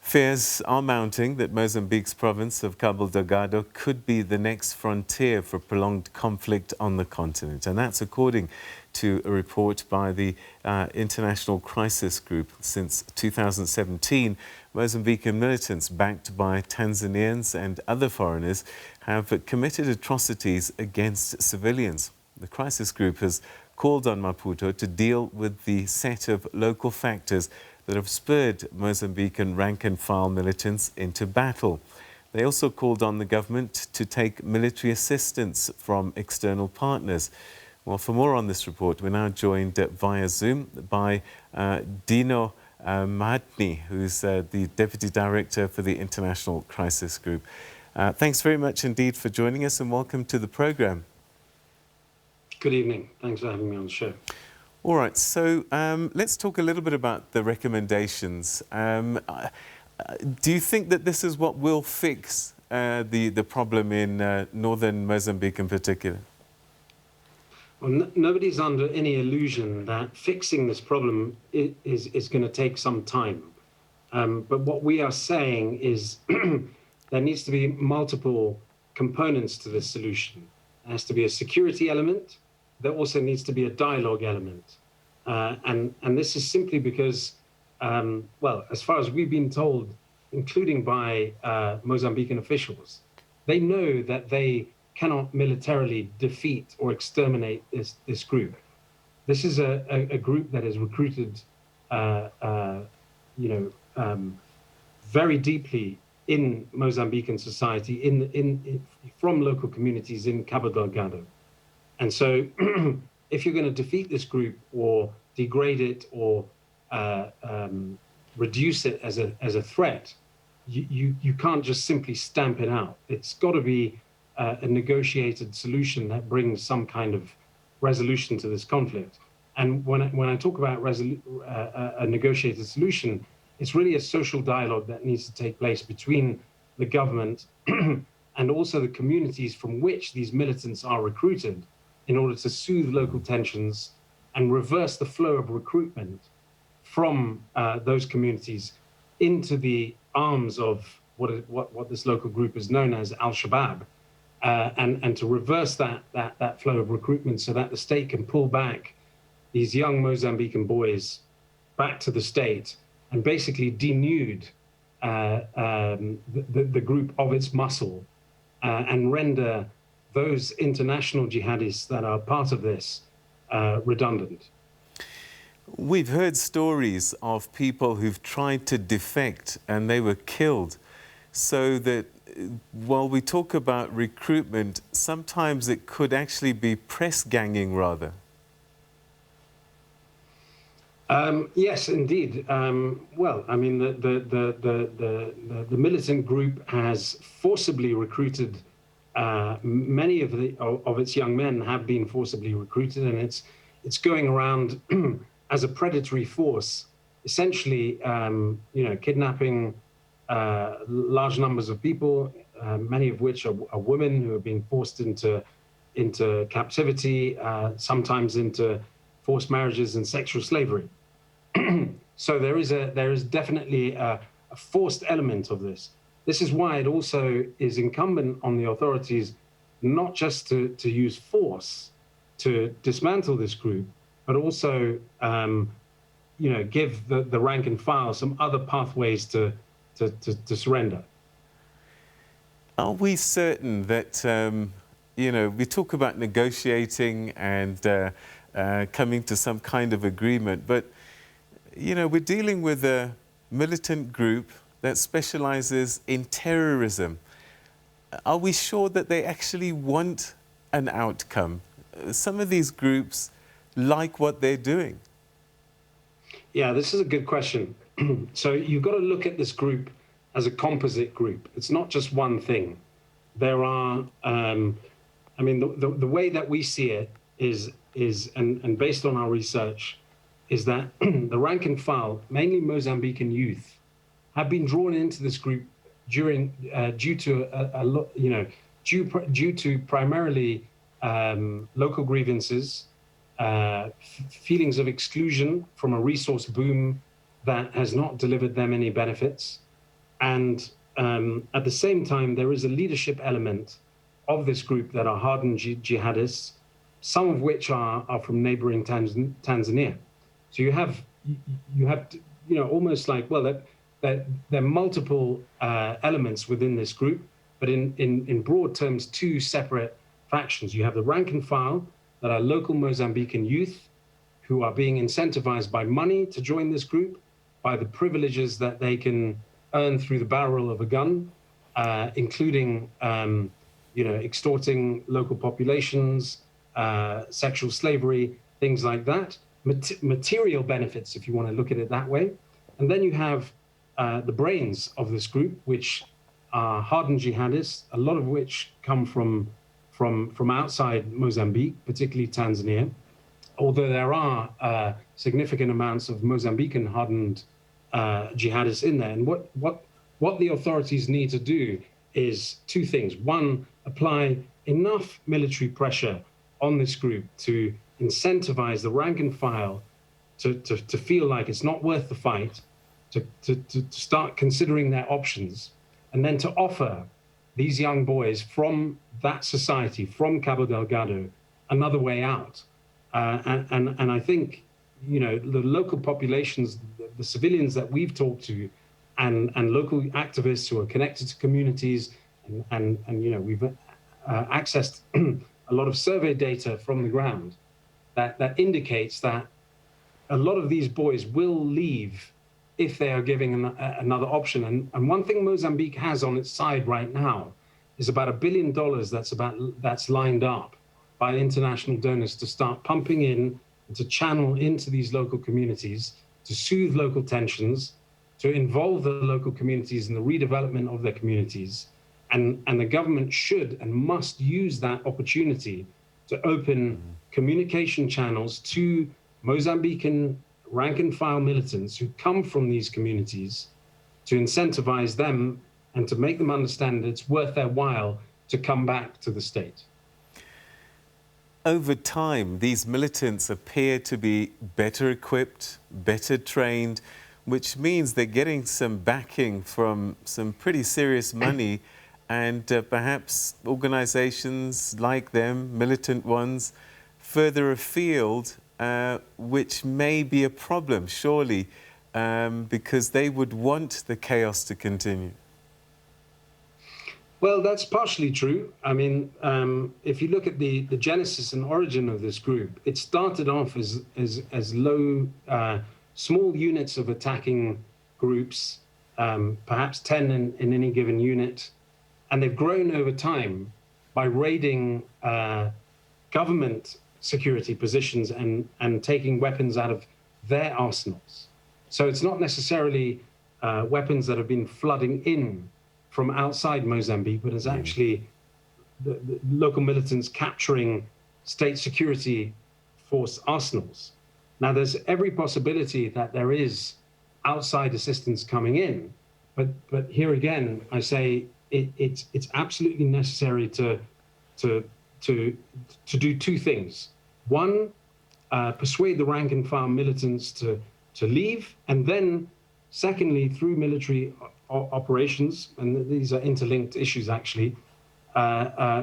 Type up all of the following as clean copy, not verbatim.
Fears are mounting that Mozambique's province of Cabo Delgado could be the next frontier for prolonged conflict on the continent. And that's according to a report by the International Crisis Group. Since 2017, Mozambican militants backed by Tanzanians and other foreigners have committed atrocities against civilians. The crisis group has called on Maputo to deal with the set of local factors that have spurred Mozambican rank-and-file militants into battle. They also called on the government to take military assistance from external partners. Well, for more on this report, we're now joined via Zoom by Dino Mahtani, who's the Deputy Director for the International Crisis Group. Thanks very much indeed for joining us, and welcome to the programme. Good evening. Thanks for having me on the show. All right, so let's talk a little bit about the recommendations. Do you think that this is what will fix the problem in northern Mozambique in particular? Well, nobody's under any illusion that fixing this problem is going to take some time. But what we are saying is there needs to be multiple components to this solution. There has to be a security element. There also needs to be a dialogue element. And this is simply because, well, as far as we've been told, including by Mozambican officials, they know that they cannot militarily defeat or exterminate this group. This is a group that is recruited, very deeply in Mozambican society, from local communities in Cabo Delgado. And so if you're going to defeat this group or degrade it or reduce it as a threat, you can't just simply stamp it out. It's got to be a negotiated solution that brings some kind of resolution to this conflict. And when I talk about a negotiated solution, it's really a social dialogue that needs to take place between the government and also the communities from which these militants are recruited, in order to soothe local tensions and reverse the flow of recruitment from those communities into the arms of what this local group is known as Al-Shabaab, and to reverse that flow of recruitment so that the state can pull back these young Mozambican boys back to the state and basically denude the group of its muscle and render those international jihadists that are part of this redundant. We've heard stories of people who've tried to defect and they were killed. So that while we talk about recruitment, sometimes it could actually be press ganging rather. Yes, indeed. Well, I mean, the militant group has forcibly recruited. Many of its young men have been forcibly recruited, and it's going around as a predatory force, essentially, kidnapping large numbers of people, many of which are women who have been forced into captivity, sometimes into forced marriages and sexual slavery. So there is definitely a forced element of this. This is why it also is incumbent on the authorities not just to use force to dismantle this group, but also, give the rank and file some other pathways to surrender. Are we certain that, we talk about negotiating and coming to some kind of agreement, but, we're dealing with a militant group that specializes in terrorism. Are we sure that they actually want an outcome? Some of these groups like what they're doing. Yeah, this is a good question. So you've got to look at this group as a composite group. It's not just one thing. There are, the way that we see it is based on our research, is that the rank and file, mainly Mozambican youth, have been drawn into this group due to primarily local grievances, feelings of exclusion from a resource boom that has not delivered them any benefits, And at the same time, there is a leadership element of this group that are hardened jihadists, some of which are from neighboring Tanzania. So you have almost like, well, there are multiple elements within this group, but in broad terms, two separate factions. You have the rank and file that are local Mozambican youth who are being incentivized by money to join this group, by the privileges that they can earn through the barrel of a gun, including extorting local populations, sexual slavery, things like that, material benefits, if you want to look at it that way. And then you have the brains of this group, which are hardened jihadists, a lot of which come from outside Mozambique, particularly Tanzania, although there are significant amounts of Mozambican hardened jihadists in there. And what the authorities need to do is two things. One, apply enough military pressure on this group to incentivize the rank and file to feel like it's not worth the fight, to start considering their options, and then to offer these young boys from that society, from Cabo Delgado, another way out. And I think, the local populations, the civilians that we've talked to, and local activists who are connected to communities, and we've accessed a lot of survey data from the ground that indicates that a lot of these boys will leave if they are given another option. And one thing Mozambique has on its side right now is about $1 billion that's lined up by international donors to start pumping in and to channel into these local communities, to soothe local tensions, to involve the local communities in the redevelopment of their communities. And the government should and must use that opportunity to open communication channels to Mozambican rank and file militants who come from these communities, to incentivize them and to make them understand that it's worth their while to come back to the state. Over time, these militants appear to be better equipped, better trained, which means they're getting some backing from some pretty serious money, and perhaps organizations like them, militant ones, further afield, which may be a problem, surely, because they would want the chaos to continue. Well, that's partially true. I mean, if you look at the genesis and origin of this group, it started off as low, small units of attacking groups, perhaps 10 in any given unit. And they've grown over time by raiding government security positions and taking weapons out of their arsenals. So it's not necessarily weapons that have been flooding in from outside Mozambique, but it's actually the local militants capturing state security force arsenals. Now, there's every possibility that there is outside assistance coming in, but here again, I say it's absolutely necessary to do two things. One, persuade the rank and file militants to leave, and then secondly, through military operations, and these are interlinked issues actually,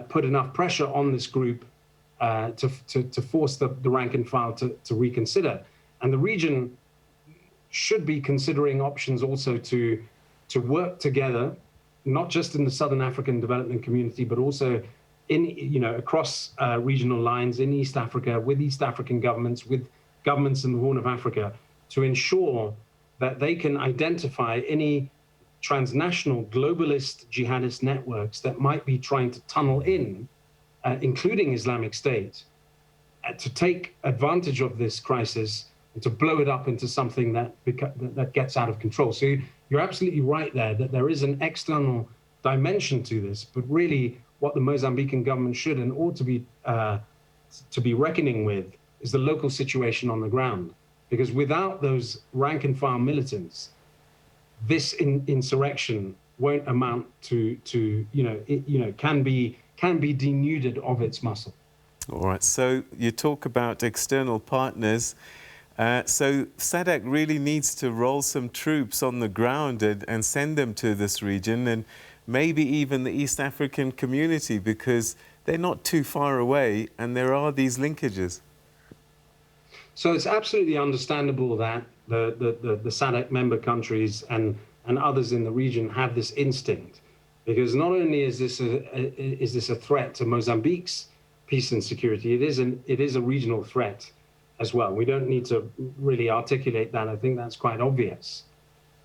put enough pressure on this group to force the rank and file to reconsider. And the region should be considering options also to work together, not just in the Southern African Development Community, but also across regional lines in East Africa, with East African governments, with governments in the Horn of Africa, to ensure that they can identify any transnational globalist jihadist networks that might be trying to tunnel in, including Islamic State, to take advantage of this crisis and to blow it up into something that gets out of control. So you're absolutely right there, that there is an external dimension to this, but really what the Mozambican government should and ought to be reckoning with is the local situation on the ground. Because without those rank and file militants, this insurrection won't amount to can be denuded of its muscle. All right. So you talk about external partners. So SADC really needs to roll some troops on the ground and send them to this region, and maybe even the East African community, because they're not too far away and there are these linkages. So it's absolutely understandable that the SADC member countries and others in the region have this instinct, because not only is this a threat to Mozambique's peace and security, it is a regional threat as well. We don't need to really articulate that. I think that's quite obvious.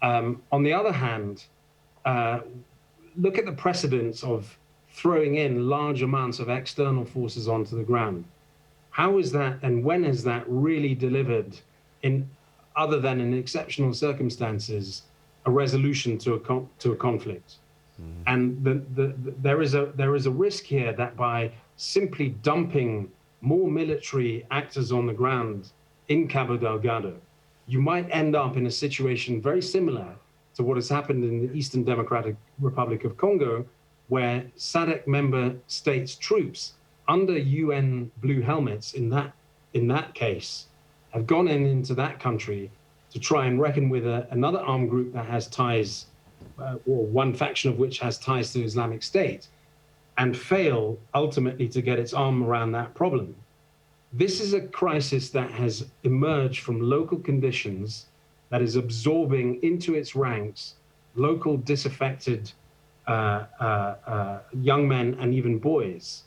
On the other hand, look at the precedents of throwing in large amounts of external forces onto the ground. How is that, and when has that really delivered, other than in exceptional circumstances, a resolution to a conflict? And there is a risk here that by simply dumping more military actors on the ground in Cabo Delgado, you might end up in a situation very similar to what has happened in the Eastern Democratic Republic of Congo, where SADC member states' troops under UN blue helmets in that case have gone into that country to try and reckon with another armed group that has ties, or one faction of which has ties to Islamic State, and fail ultimately to get its arm around that problem. This is a crisis that has emerged from local conditions, that is absorbing into its ranks local disaffected young men and even boys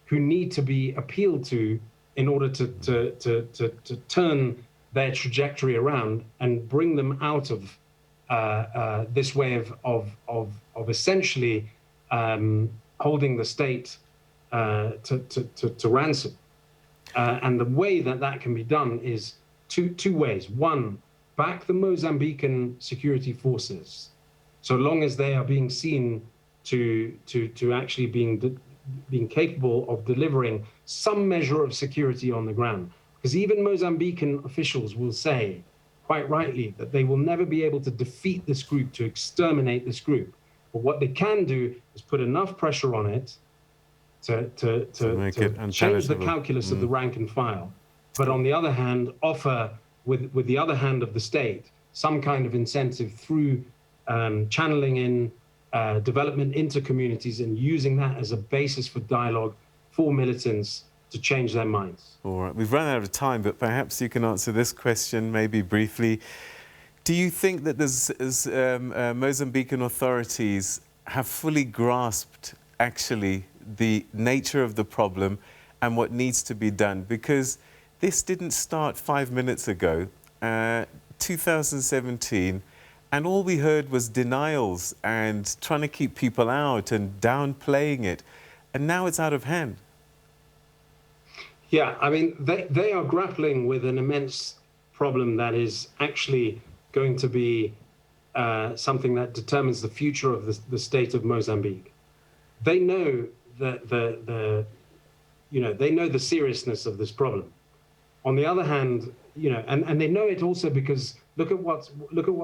who need to be appealed to in order to turn their trajectory around and bring them out of this way of essentially holding the state to ransom. And the way that can be done is two ways. One, back the Mozambican security forces, so long as they are being seen to actually being capable of delivering some measure of security on the ground. Because even Mozambican officials will say, quite rightly, that they will never be able to defeat this group, to exterminate this group. But what they can do is put enough pressure on it to change the calculus of the rank and file. But on the other hand, offer, with the other hand of the state, some kind of incentive through channeling in development into communities and using that as a basis for dialogue for militants to change their minds. All right, we've run out of time, but perhaps you can answer this question maybe briefly. Do you think that Mozambican authorities have fully grasped actually the nature of the problem and what needs to be done? Because this didn't start 5 minutes ago, 2017, and all we heard was denials and trying to keep people out and downplaying it. And now it's out of hand. Yeah, I mean, they are grappling with an immense problem that is actually going to be something that determines the future of the state of Mozambique. They know that they know the seriousness of this problem. On the other hand, and they know it also because look at what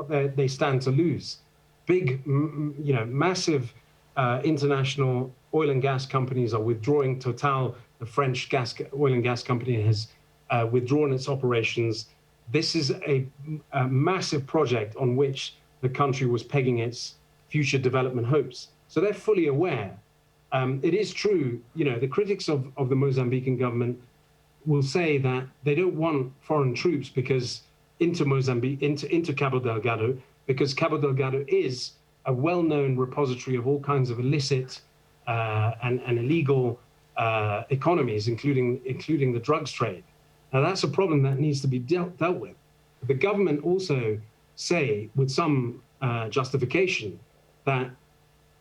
they stand to lose. Big, massive international oil and gas companies are withdrawing. Total, the French oil and gas company, has withdrawn its operations. This is a massive project on which the country was pegging its future development hopes. So they're fully aware. It is true, the critics of the Mozambican government will say that they don't want foreign troops because into Mozambique, into Cabo Delgado, because Cabo Delgado is a well-known repository of all kinds of illicit and illegal economies, including the drugs trade. Now that's a problem that needs to be dealt with. The government also say, with some justification, that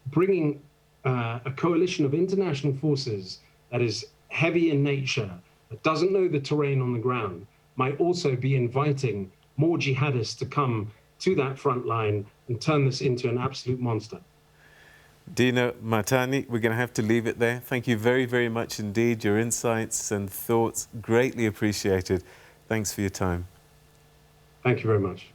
bringing a coalition of international forces that is heavy in nature, that doesn't know the terrain on the ground, might also be inviting more jihadists to come to that front line and turn this into an absolute monster. Dino Mahtani, we're going to have to leave it there. Thank you very, very much indeed. Your insights and thoughts, greatly appreciated. Thanks for your time. Thank you very much.